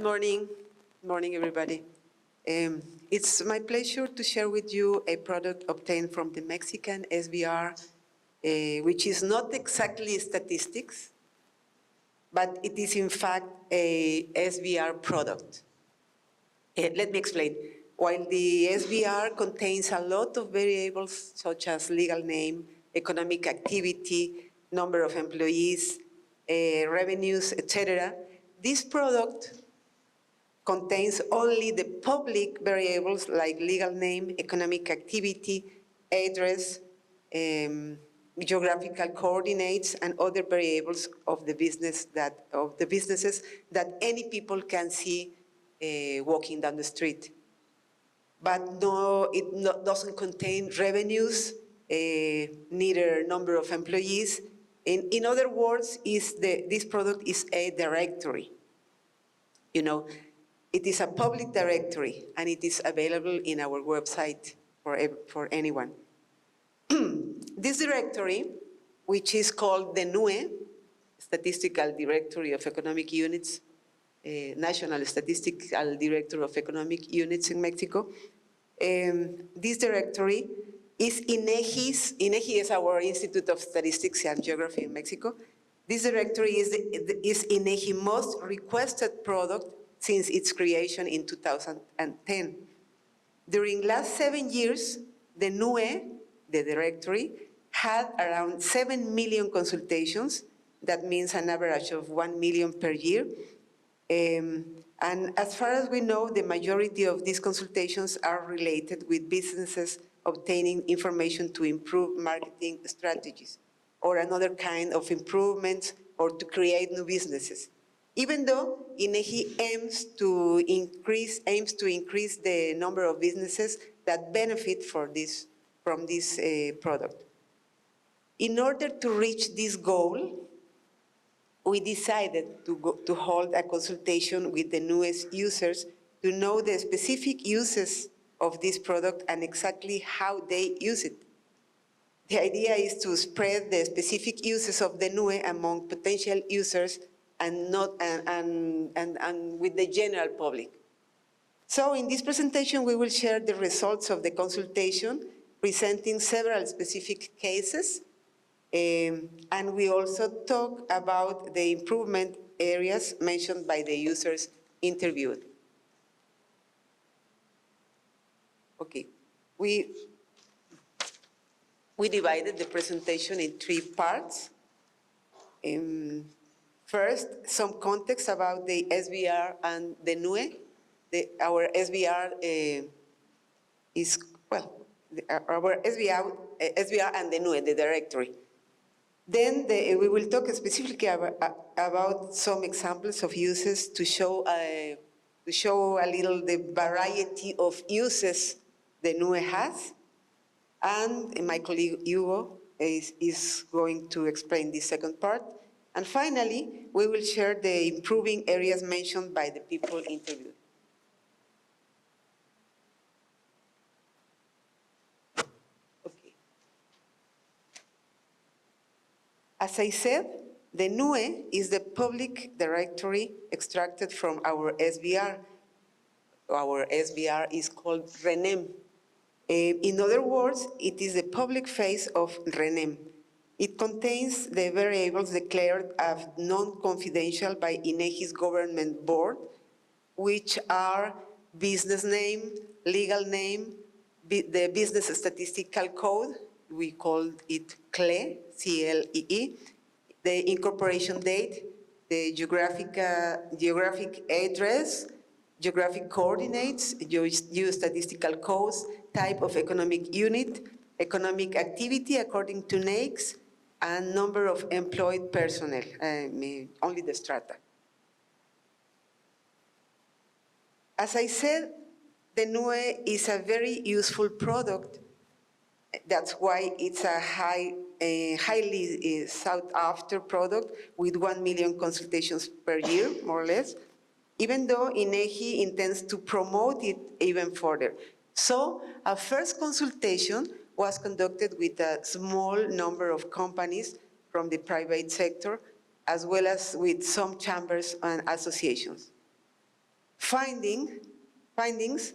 morning. Morning, everybody. It's my pleasure to share with you a product obtained from the Mexican SBR, which is not exactly statistics, but it is in fact a SBR product. Let me explain. While the SBR contains a lot of variables such as legal name, economic activity, number of employees, revenues, etc., this product contains only the public variables like legal name, economic activity, address, geographical coordinates, and other variables of the businesses that any people can see walking down the street. But no, it doesn't contain revenues, neither number of employees. In other words, this product is a directory. You know, it is a public directory, and it is available in our website for anyone. This directory, which is called the NUE, Statistical Directory of Economic Units, National Statistical Directory of Economic Units in Mexico. This directory is INEGI's. INEGI is our Institute of Statistics and Geography in Mexico. This directory is INEGI's most requested product since its creation in 2010. During last 7 years, the NUE, the directory, had around 7 million consultations. That means an average of 1 million per year. And as far as we know, the majority of these consultations are related with businesses obtaining information to improve marketing strategies or another kind of improvements or to create new businesses. Even though INEGI aims to increase the number of businesses that benefit from this product. In order to reach this goal, we decided to hold a consultation with the newest users to know the specific uses of this product and exactly how they use it. The idea is to spread the specific uses of the NUE among potential users and with the general public. So in this presentation, we will share the results of the consultation, presenting several specific cases, and we also talk about the improvement areas mentioned by the users interviewed. Okay, we divided the presentation in 3 parts. First, some context about the SBR and the NUE. Our SBR our SBR and the NUE, the directory. Then we will talk specifically about some examples of uses to show a little the variety of uses the NUE has. And my colleague Hugo is going to explain the second part. And finally, we will share the improving areas mentioned by the people interviewed. Okay. As I said, the NUE is the public directory extracted from our SBR. Our SBR is called RENEM. In other words, it is the public face of RENEM. It contains the variables declared as non-confidential by INEGI's government board, which are business name, legal name, the business statistical code, we call it CLE, C-L-E-E, the incorporation date, the geographic address, geographic coordinates, statistical codes, type of economic unit, economic activity according to NAICS, and number of employed personnel, only the strata. As I said, the NUE is a very useful product. That's why it's a highly sought after product with 1 million consultations per year, more or less, even though INEGI intends to promote it even further. So a first consultation was conducted with a small number of companies from the private sector, as well as with some chambers and associations. Findings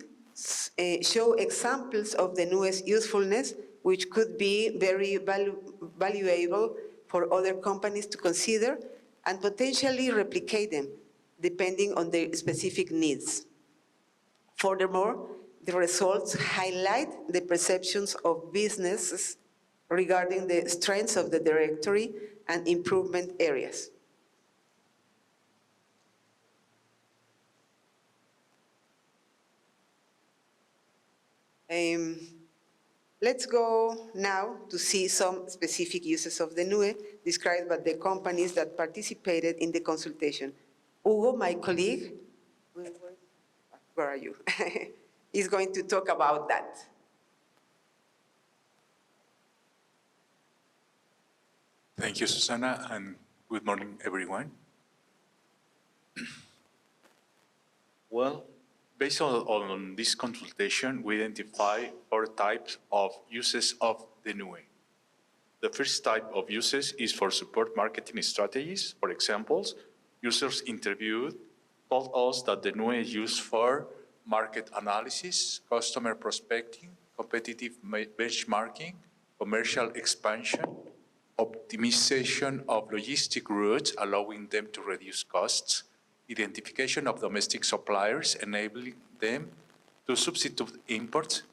show examples of the newest usefulness, which could be very valuable for other companies to consider and potentially replicate them, depending on their specific needs. Furthermore, the results highlight the perceptions of businesses regarding the strengths of the directory and improvement areas. Let's go now to see some specific uses of the NUE described by the companies that participated in the consultation. Hugo, my colleague, where are you? Is going to talk about that. Thank you, Susana, and good morning, everyone. Well, based on this consultation, we identify 4 types of uses of the NUE. The first type of uses is for support marketing strategies. For example, users interviewed told us that the NUE is used for market analysis, customer prospecting, competitive benchmarking, commercial expansion, optimization of logistic routes, allowing them to reduce costs, identification of domestic suppliers, enabling them to substitute imports,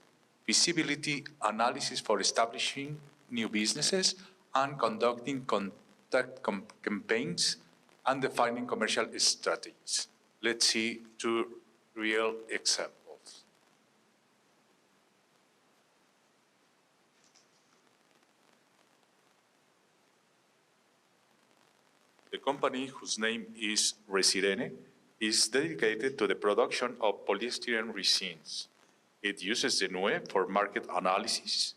feasibility analysis for establishing new businesses, and conducting contact campaigns and defining commercial strategies. Let's see 2 real examples. The company, whose name is Resirene, is dedicated to the production of polystyrene resins. It uses the NUE for market analysis.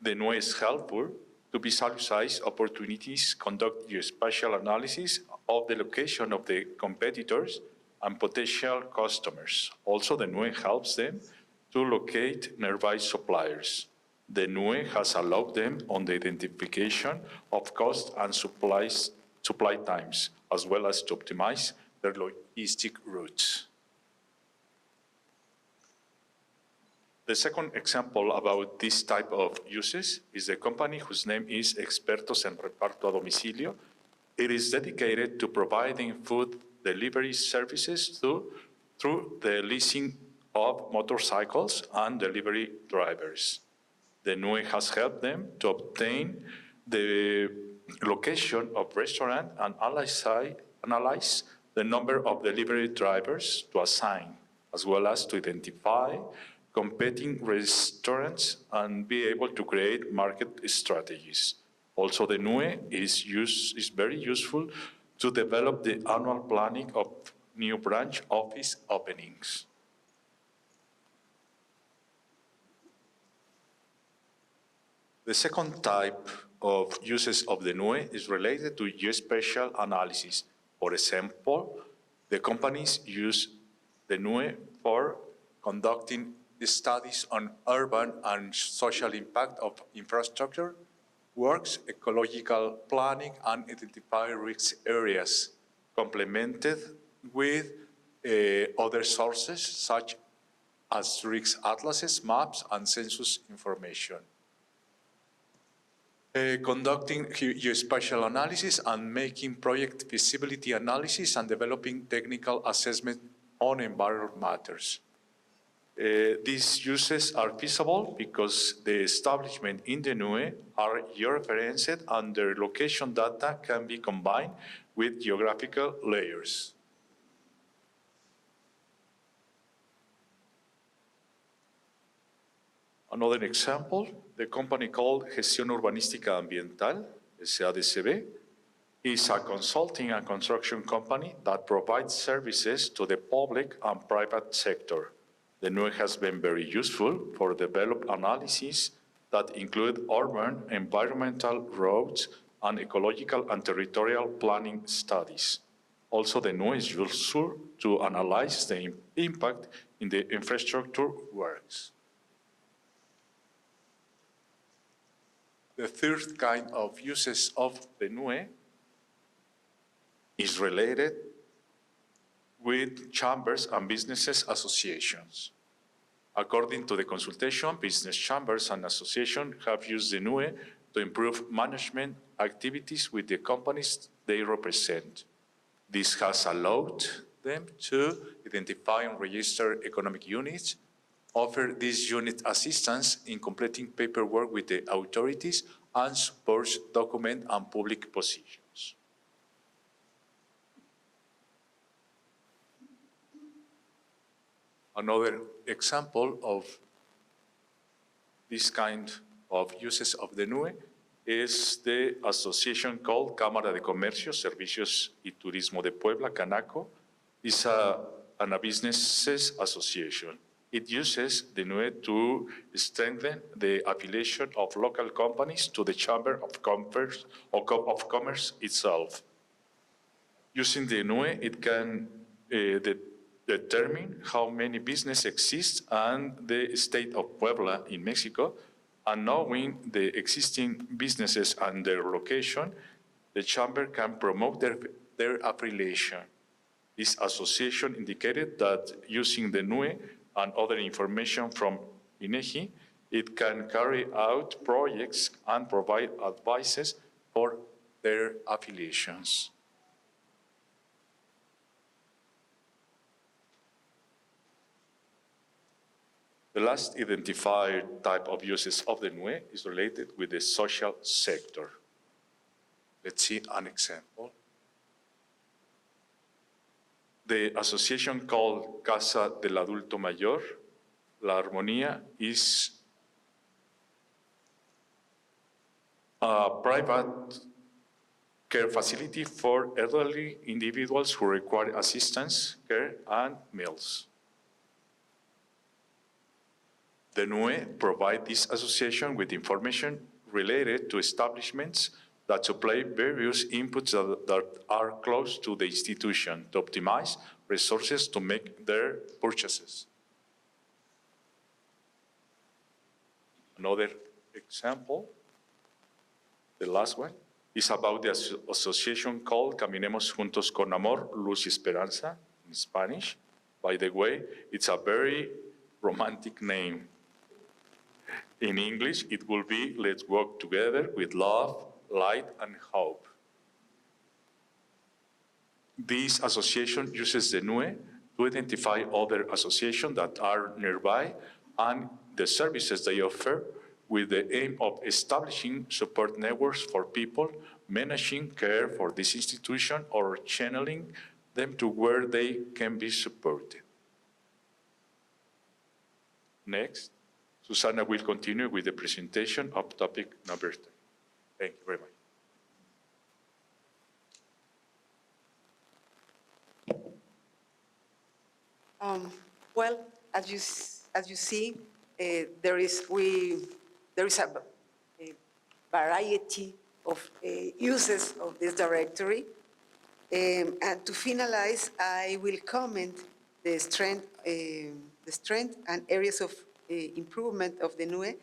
The NUE is helpful to visualize opportunities, conduct geospatial analysis of the location of the competitors and potential customers. Also, the NUE helps them to locate nearby suppliers. The NUE has allowed them on the identification of cost and supply times, as well as to optimize their logistic routes. The second example about this type of uses is the company whose name is Expertos en Reparto a Domicilio. It is dedicated to providing food delivery services through the leasing of motorcycles and delivery drivers. The NUE has helped them to obtain the location of restaurant and analyze the number of delivery drivers to assign, as well as to identify competing restaurants and be able to create market strategies. Also, the NUE is very useful to develop the annual planning of new branch office openings. The second type of uses of the NUE is related to geospatial analysis. For example, the companies use the NUE for conducting studies on urban and social impact of infrastructure works, ecological planning, and identify risk areas, complemented with other sources such as risk atlases, maps, and census information. Conducting geospatial analysis and making project feasibility analysis and developing technical assessment on environmental matters. These uses are feasible because the establishment in the NUE are georeferenced and their location data can be combined with geographical layers. Another example, the company called Gestión Urbanística Ambiental, SADCB, is a consulting and construction company that provides services to the public and private sector. The NUE has been very useful for develop analyses that include urban, environmental, roads, and ecological and territorial planning studies. Also, the NUE is useful to analyze the impact in the infrastructure works. The third kind of uses of the NUE is related with chambers and businesses associations. According to the consultation, business chambers and associations have used the NUE to improve management activities with the companies they represent. This has allowed them to identify and register economic units, offer this unit assistance in completing paperwork with the authorities, and supports document and public positions. Another example of this kind of uses of the NUE is the association called Cámara de Comercio, Servicios y Turismo de Puebla, CANACO. It's a businesses association. It uses the NUE to strengthen the affiliation of local companies to the Chamber of Commerce itself. Using the NUE, it can determine how many businesses exist and the state of Puebla in Mexico, and knowing the existing businesses and their location, the Chamber can promote their affiliation. This association indicated that using the NUE and other information from INEGI, it can carry out projects and provide advices for their affiliations. The last identified type of uses of the NUE is related with the social sector. Let's see an example. The association called Casa del Adulto Mayor, La Armonía, is a private care facility for elderly individuals who require assistance, care, and meals. The NUE provides this association with information related to establishments that supply various inputs that are close to the institution to optimize resources to make their purchases. Another example, the last one, is about the association called Caminemos Juntos con Amor, Luz y Esperanza in Spanish. By the way, it's a very romantic name. In English, it will be Let's Walk Together with Love, Light, and Hope. This association uses the NUE to identify other associations that are nearby and the services they offer with the aim of establishing support networks for people, managing care for this institution, or channeling them to where they can be supported. Next, Susana will continue with the presentation of topic number 10. Thank you very much. Well, as you see, there is a variety of uses of this directory. And to finalize, I will comment the strength and areas of improvement of the NUE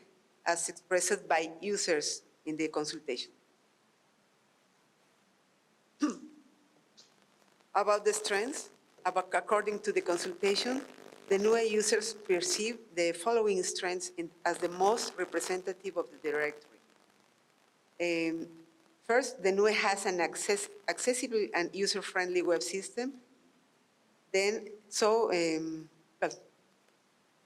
as expressed by users in the consultation. About the strengths, according to the consultation, the NUE users perceive the following strengths as the most representative of the directory. First, the NUE has an accessible and user-friendly web system.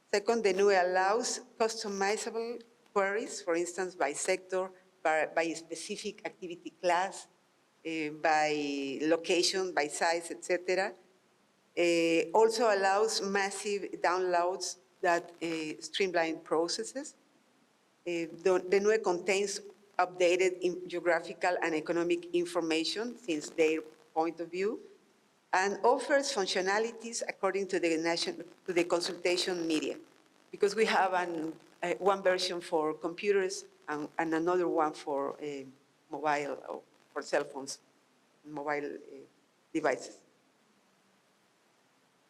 Second, the NUE allows customizable queries, for instance, by sector, by specific activity class, by location, by size, etc. Also allows massive downloads that streamline processes. The NUE contains updated geographical and economic information since their point of view, and offers functionalities according to the consultation media, because we have one version for computers and another one for mobile or for cell phones, mobile devices.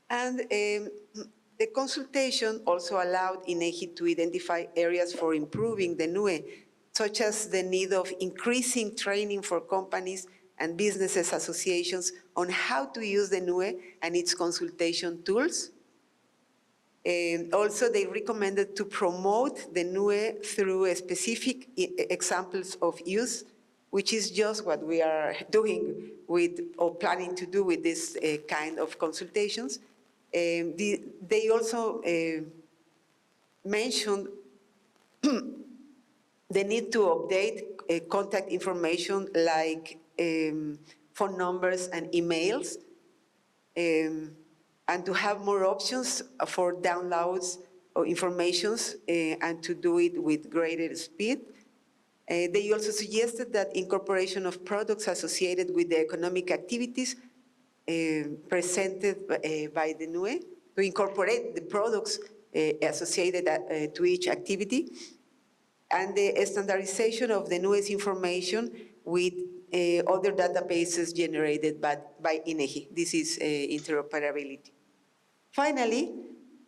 And the consultation also allowed INEGI to identify areas for improving the NUE, such as the need of increasing training for companies and businesses associations on how to use the NUE and its consultation tools. And also, they recommended to promote the NUE through specific examples of use, which is just what we are doing with, or planning to do with this kind of consultations. They also mentioned the need to update contact information like phone numbers and emails, and to have more options for downloads or informations and to do it with greater speed. They also suggested that incorporation of products associated with the economic activities presented by the NUE, to incorporate the products associated to each activity, and the standardization of the NUE's information with other databases generated by INEGI. This is interoperability. Finally,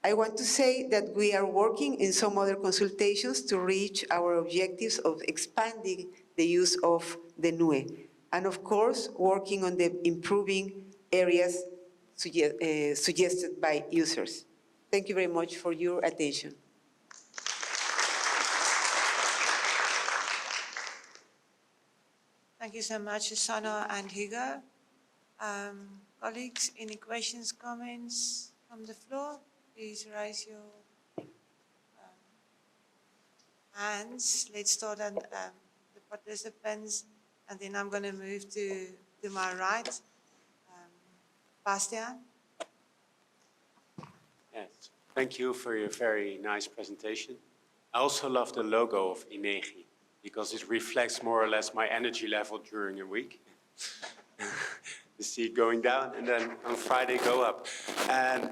I want to say that we are working in some other consultations to reach our objectives of expanding the use of the NUE, and of course, working on the improving areas suggested by users. Thank you very much for your attention. Thank you so much, Susana and Hugo. Colleagues, any questions, comments from the floor? Please raise your hands. Let's start on the participants, and then I'm going to move to my right. Bastian. Yes, thank you for your very nice presentation. I also love the logo of INEGI because it reflects more or less my energy level during a week. You see it going down and then on Friday go up. And